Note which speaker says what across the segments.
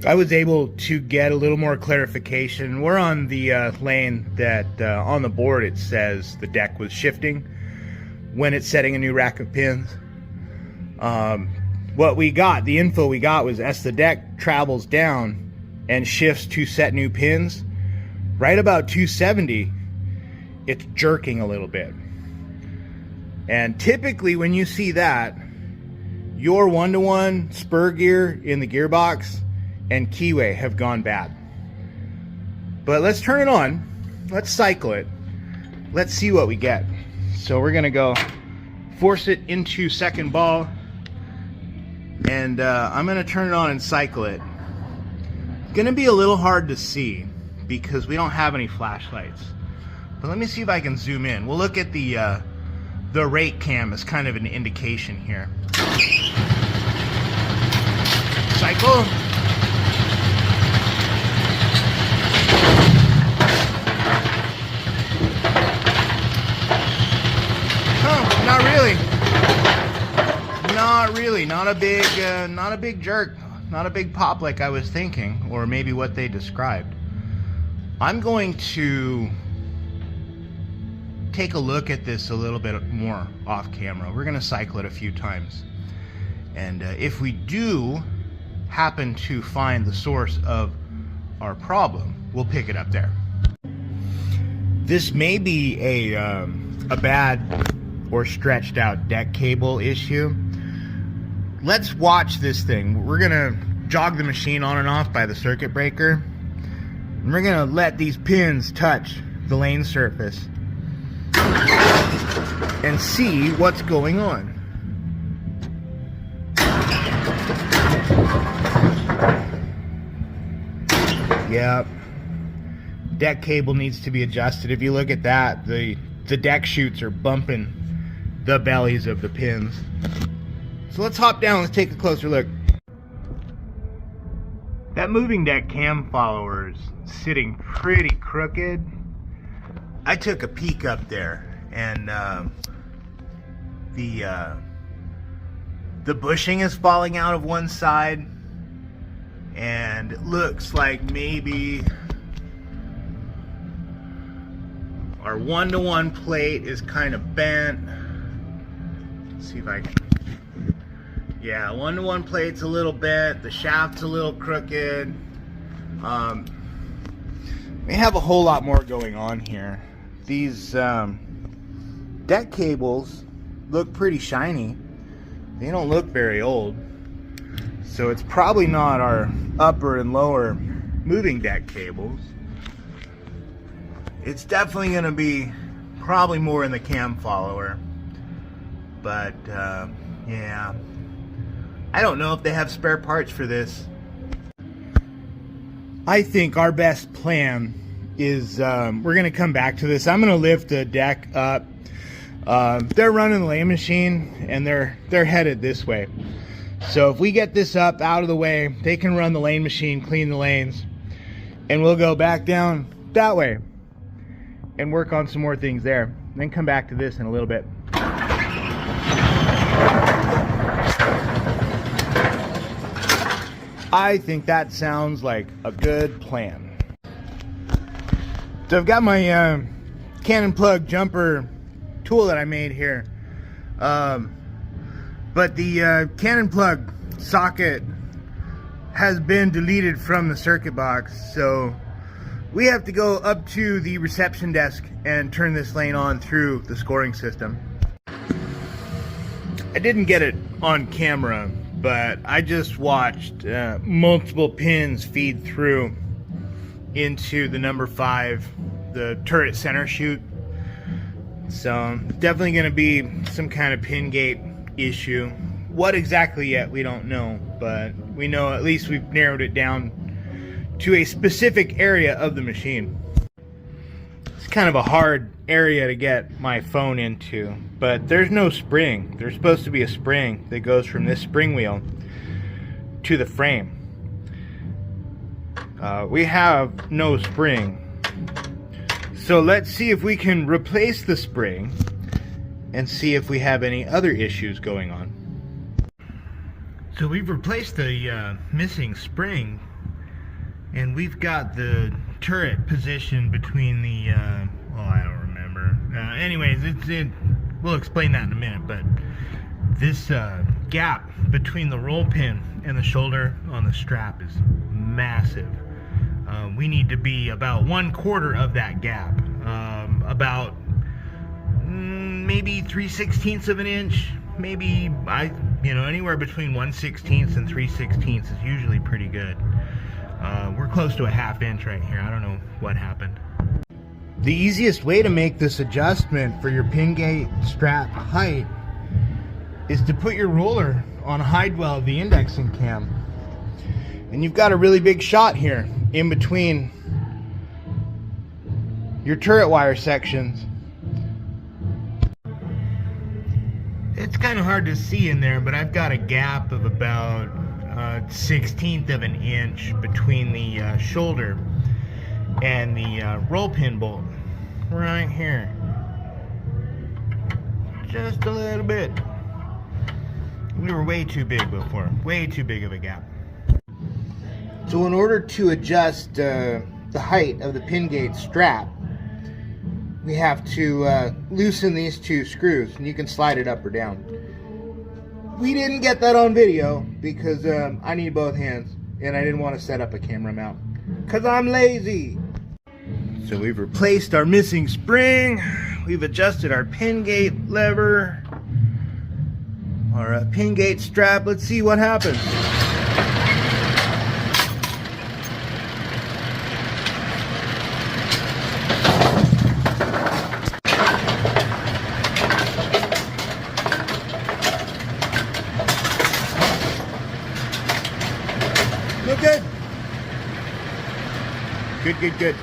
Speaker 1: I was able to get a little more clarification. We're on the lane that on the board it says the deck was shifting when it's setting a new rack of pins. What we got, the info we got was as the deck travels down and shifts to set new pins, right about 270, it's jerking a little bit. And typically when you see that, your one-to-one spur gear in the gearbox and keyway have gone bad. But let's turn it on, let's cycle it, let's see what we get. So we're gonna go force it into second ball, and I'm gonna turn it on and cycle it. It's gonna be a little hard to see because we don't have any flashlights, but let me see if I can zoom in. We'll look at the rate cam as kind of an indication here. Cycle. Oh, not really. Not really. Not a big jerk. Not a big pop like I was thinking, or maybe what they described. I'm going to take a look at this a little bit more off camera. We're going to cycle it a few times. And if we do happen to find the source of our problem, we'll pick it up there. This may be a bad or stretched out deck cable issue. Let's watch this thing. We're gonna jog the machine on and off by the circuit breaker. And we're gonna let these pins touch the lane surface and see what's going on. Yep. Deck cable needs to be adjusted. If you look at that, the deck chutes are bumping the bellies of the pins. So let's hop down, let's take a closer look. That moving deck cam follower is sitting pretty crooked. I took a peek up there, and the bushing is falling out of one side, and it looks like maybe our one-to-one plate is kind of bent. Let's see if I can. Yeah, one-to-one plate's a little bent. The shaft's a little crooked. We have a whole lot more going on here. These deck cables look pretty shiny. They don't look very old. So it's probably not our upper and lower moving deck cables. It's definitely going to be probably more in the cam follower. But yeah, I don't know if they have spare parts for this. I think our best plan is we're going to come back to this. I'm going to lift the deck up. They're running the lane machine and they're headed this way. So if we get this up out of the way, they can run the lane machine, clean the lanes, and we'll go back down that way and work on some more things there. Then come back to this in a little bit. I think that sounds like a good plan. So I've got my Cannon plug jumper tool that I made here. But the Cannon plug socket has been deleted from the circuit box, so we have to go up to the reception desk and turn this lane on through the scoring system. I didn't get it on camera, but I just watched multiple pins feed through into the number 5, the turret center chute. So definitely going to be some kind of pin gate issue. What exactly yet, we don't know, but we know at least we've narrowed it down to a specific area of the machine. It's kind of a hard area to get my phone into, but there's no spring. There's supposed to be a spring that goes from this spring wheel to the frame. We have no spring, so let's see if we can replace the spring and see if we have any other issues going on. So we've replaced the missing spring, And we've got the turret positioned between the, well, I don't remember. Anyways, we'll explain that in a minute, but this gap between the roll pin and the shoulder on the strap is massive. We need to be about 1/4 of that gap, about maybe 3/16 of an inch, maybe anywhere between 1/16 and 3/16 is usually pretty good. We're close to a 1/2 inch right here. I don't know what happened. The easiest way to make this adjustment for your pin gate strap height is to put your roller on a hide well of the indexing cam. And you've got a really big shot here in between your turret wire sections. It's kind of hard to see in there, but I've got a gap of about 1/16 of an inch between the shoulder and the roll pin bolt right here. Just a little bit. We were way too big before, way too big of a gap. So in order to adjust the height of the pin gate strap, we have to loosen these 2 screws, and you can slide it up or down. We didn't get that on video because I need both hands, and I didn't want to set up a camera mount because I'm lazy. So we've replaced our missing spring, we've adjusted our pin gate lever, our pin gate strap. Let's see what happens. Look good. Good.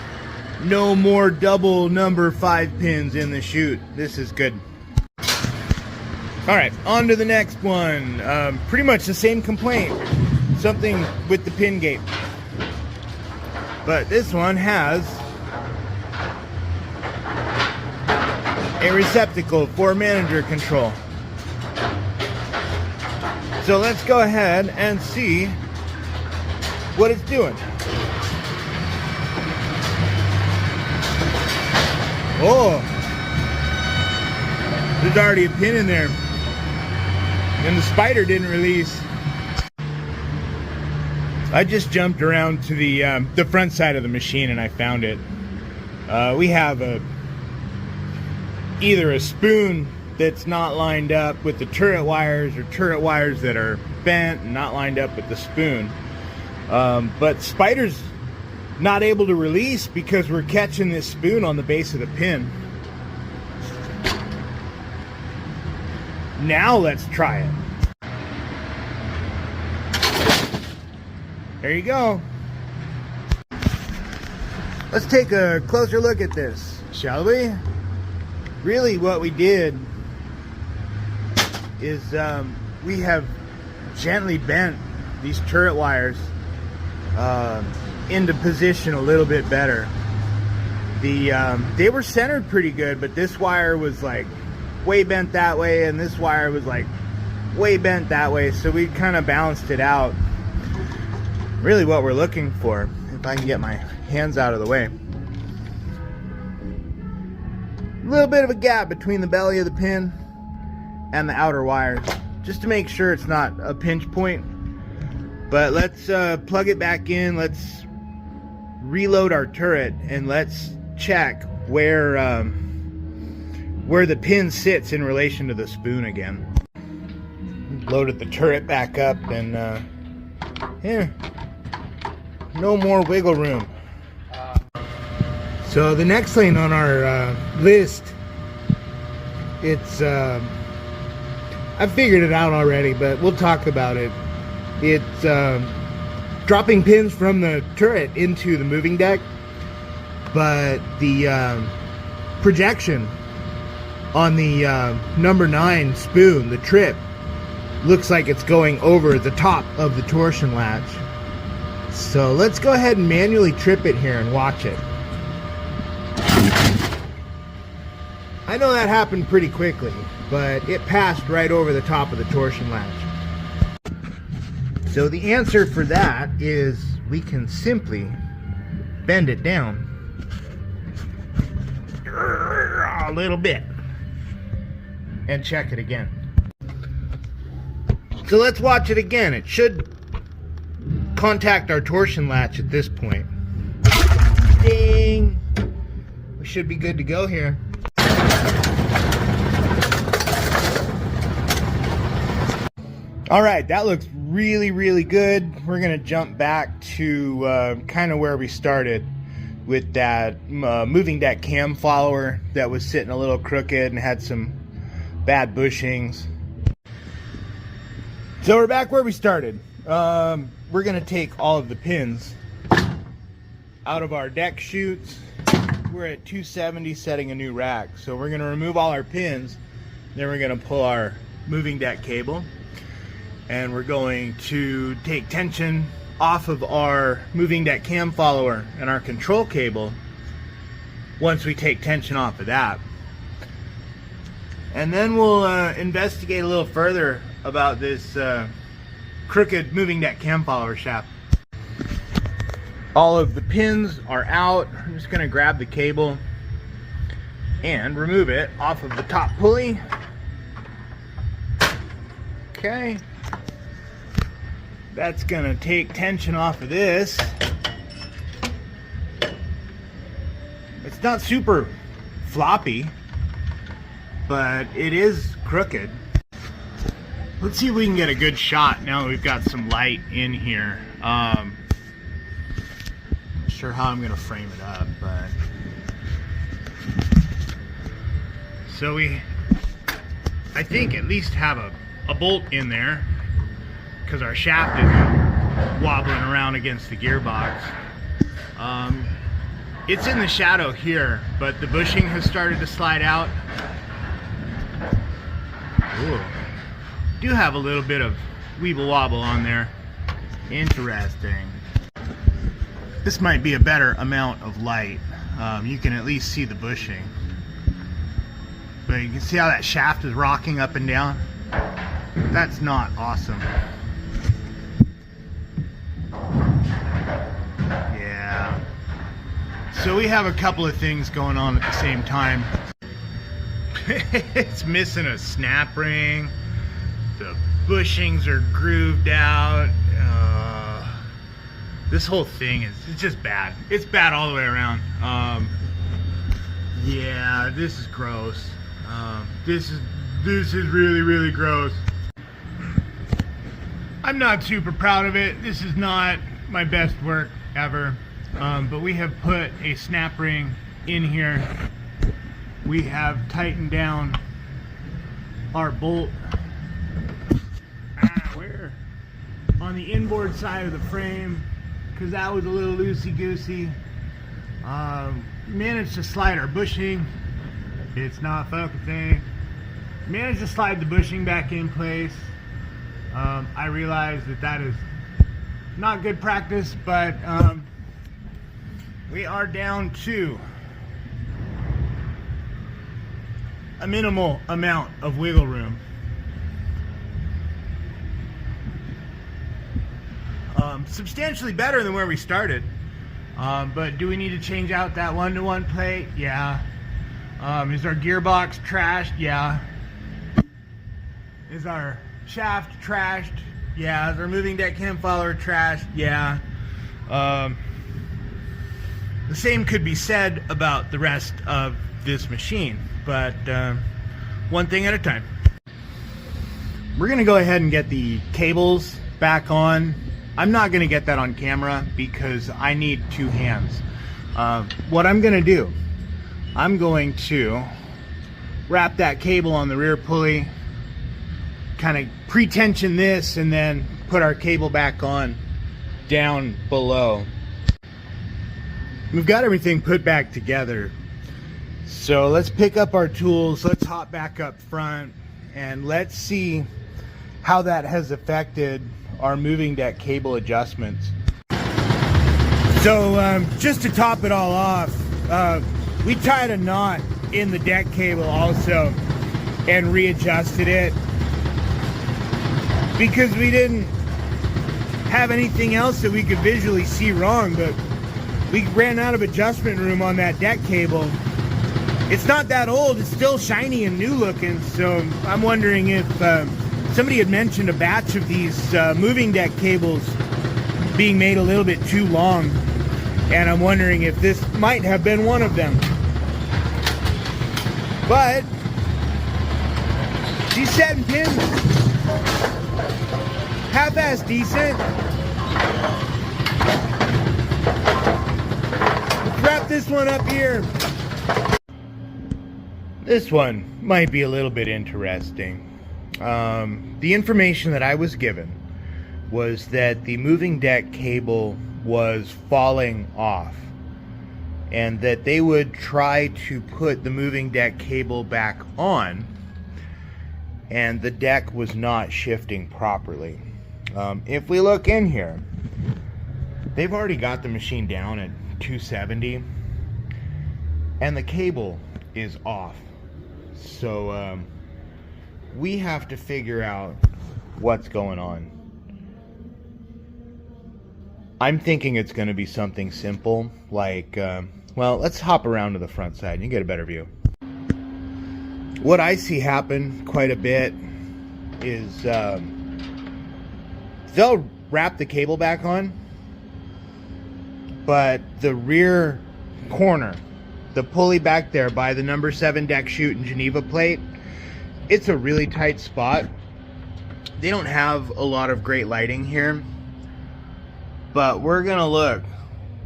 Speaker 1: No more double number 5 pins in the chute. This is good. Alright, on to the next one. Pretty much the same complaint. Something with the pin gate. But this one has a receptacle for manager control. So let's go ahead and see what it's doing. Oh, there's already a pin in there, and the spider didn't release. I just jumped around to the front side of the machine and I found it. We have either a spoon that's not lined up with the turret wires, or turret wires that are bent and not lined up with the spoon. But spider's not able to release because we're catching this spoon on the base of the pin. Now let's try it. There you go. Let's take a closer look at this, shall we? Really what we did is we have gently bent these turret wires into position a little bit better. They were centered pretty good, but this wire was like way bent that way, and this wire was like way bent that way, so we kind of balanced it out. Really what we're looking for, if I can get my hands out of the way, a little bit of a gap between the belly of the pin and the outer wires, just to make sure it's not a pinch point. But let's plug it back in, let's reload our turret, and let's check where the pin sits in relation to the spoon again. Loaded the turret back up, and yeah, no more wiggle room. So the next thing on our list, it's I figured it out already, but we'll talk about it. It's dropping pins from the turret into the moving deck, but the projection on the number 9 spoon, the trip, looks like it's going over the top of the torsion latch. So let's go ahead and manually trip it here and watch it. I know that happened pretty quickly, but it passed right over the top of the torsion latch. So the answer for that is we can simply bend it down a little bit and check it again. So let's watch it again. It should contact our torsion latch at this point. Ding! We should be good to go here. Alright, that looks really, really good. We're going to jump back to kind of where we started with that moving that cam follower that was sitting a little crooked and had some bad bushings. So we're back where we started. We're going to take all of the pins out of our deck chutes. We're at 270 setting a new rack. So we're going to remove all our pins. Then we're going to pull our moving deck cable. And we're going to take tension off of our moving deck cam follower and our control cable once we take tension off of that. And then we'll investigate a little further about this crooked moving deck cam follower shaft. All of the pins are out. I'm just going to grab the cable and remove it off of the top pulley. Okay. That's going to take tension off of this. It's not super floppy, but it is crooked. Let's see if we can get a good shot now that we've got some light in here. Not sure how I'm going to frame it up, but so I think at least have a bolt in there, because our shaft is wobbling around against the gearbox. It's in the shadow here, but the bushing has started to slide out. Ooh. Do have a little bit of weeble wobble on there. Interesting. This might be a better amount of light. You can at least see the bushing. But you can see how that shaft is rocking up and down. That's not awesome. Yeah. So we have a couple of things going on at the same time. It's missing a snap ring. The bushings are grooved out. This whole thing it's just bad. It's bad all the way around. Yeah, this is gross. This is really, really gross. I'm not super proud of it. This is not my best work ever. But we have put a snap ring in here. We have tightened down our bolt. We're on the inboard side of the frame because that was a little loosey-goosey. Managed to slide our bushing. It's not focusing. Managed to slide the bushing back in place. I realize that is not good practice, but we are down to a minimal amount of wiggle room. Substantially better than where we started. But do we need to change out that 1-to-1 plate? Yeah. Is our gearbox trashed? Yeah. Is our shaft trashed? Yeah. Is our moving deck cam follower trashed? Yeah. The same could be said about the rest of this machine, but one thing at a time. We're going to go ahead and get the cables back on. I'm not going to get that on camera because I need two hands. What I'm going to do, I'm going to wrap that cable on the rear pulley, kind of pre-tension this, and then put our cable back on down below. We've got everything put back together. So let's pick up our tools, let's hop back up front, and let's see how that has affected our moving deck cable adjustments. So just to top it all off, we tied a knot in the deck cable also and readjusted it because we didn't have anything else that we could visually see wrong, but we ran out of adjustment room on that deck cable. It's not that old, it's still shiny and new looking, so I'm wondering if somebody had mentioned a batch of these moving deck cables being made a little bit too long, and I'm wondering if this might have been one of them. But she's setting pins half-ass decent. Let's wrap this one up here. This one might be a little bit interesting. The information that I was given was that the moving deck cable was falling off, and that they would try to put the moving deck cable back on, and the deck was not shifting properly. If we look in here, they've already got the machine down at 270, and the cable is off. So we have to figure out what's going on. I'm thinking it's going to be something simple, like, well, let's hop around to the front side and you get a better view. What I see happen quite a bit is they'll wrap the cable back on, but the rear corner, the pulley back there by the number 7 deck chute and Geneva plate, it's a really tight spot. They don't have a lot of great lighting here, but we're gonna look.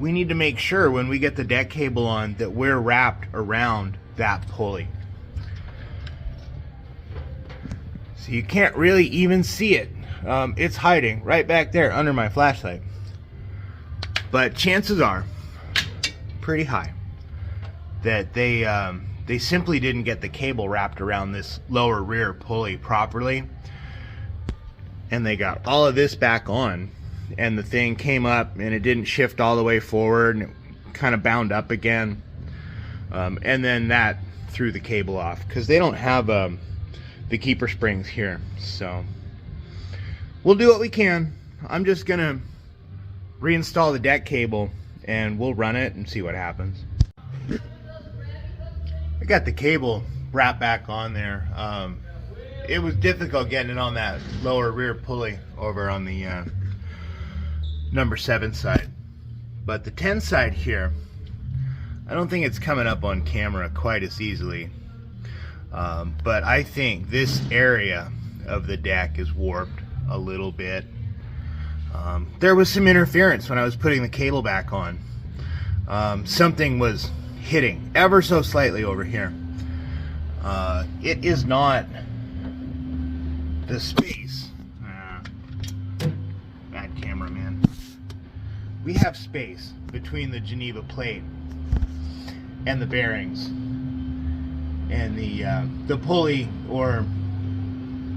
Speaker 1: We need to make sure when we get the deck cable on that we're wrapped around that pulley. So you can't really even see it. It's hiding right back there under my flashlight. But chances are pretty high that they simply didn't get the cable wrapped around this lower rear pulley properly, and they got all of this back on, and the thing came up and it didn't shift all the way forward, and it kind of bound up again, and then that threw the cable off, because they don't have the keeper springs here. So we'll do what we can. I'm just gonna reinstall the deck cable and we'll run it and see what happens. I got the cable wrapped back on there. It was difficult getting it on that lower rear pulley over on the number 7 side, but the 10 side here, I don't think it's coming up on camera quite as easily, but I think this area of the deck is warped a little bit. There was some interference when I was putting the cable back on. Something was hitting ever so slightly over here. It is not the space. Bad camera, man. We have space between the Geneva plate and the bearings and the pulley or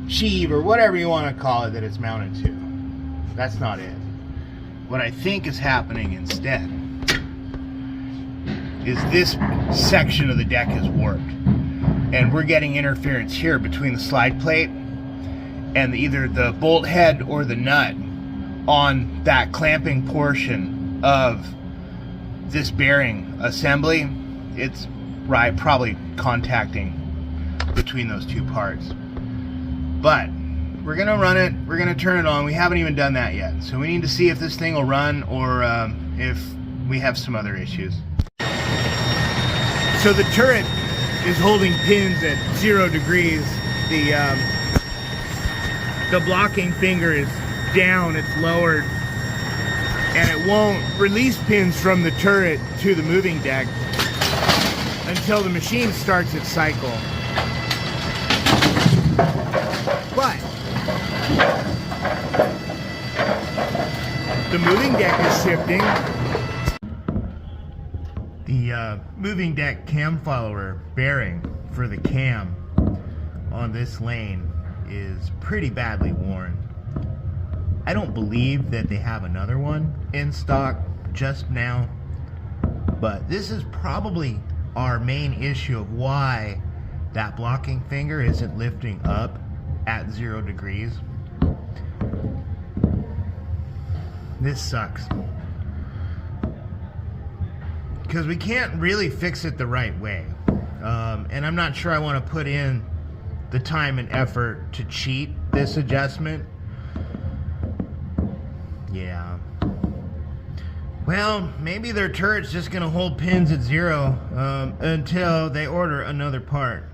Speaker 1: sheave or whatever you want to call it that it's mounted to. That's not it. What I think is happening instead is this section of the deck is warped, and we're getting interference here between the slide plate and either the bolt head or the nut on that clamping portion of this bearing assembly. It's right, probably contacting between those two parts. But we're gonna run it, we're gonna turn it on. We haven't even done that yet, so we need to see if this thing will run or if we have some other issues. So the turret is holding pins at 0 degrees. The blocking finger is down, it's lowered, and it won't release pins from the turret to the moving deck until the machine starts its cycle. But the moving deck is shifting. The moving deck cam follower bearing for the cam on this lane is pretty badly worn. I don't believe that they have another one in stock just now, but this is probably our main issue of why that blocking finger isn't lifting up at 0 degrees. This sucks. Because we can't really fix it the right way. And I'm not sure I want to put in the time and effort to cheat this adjustment. Yeah. Well, maybe their turret's just going to hold pins at 0 until they order another part.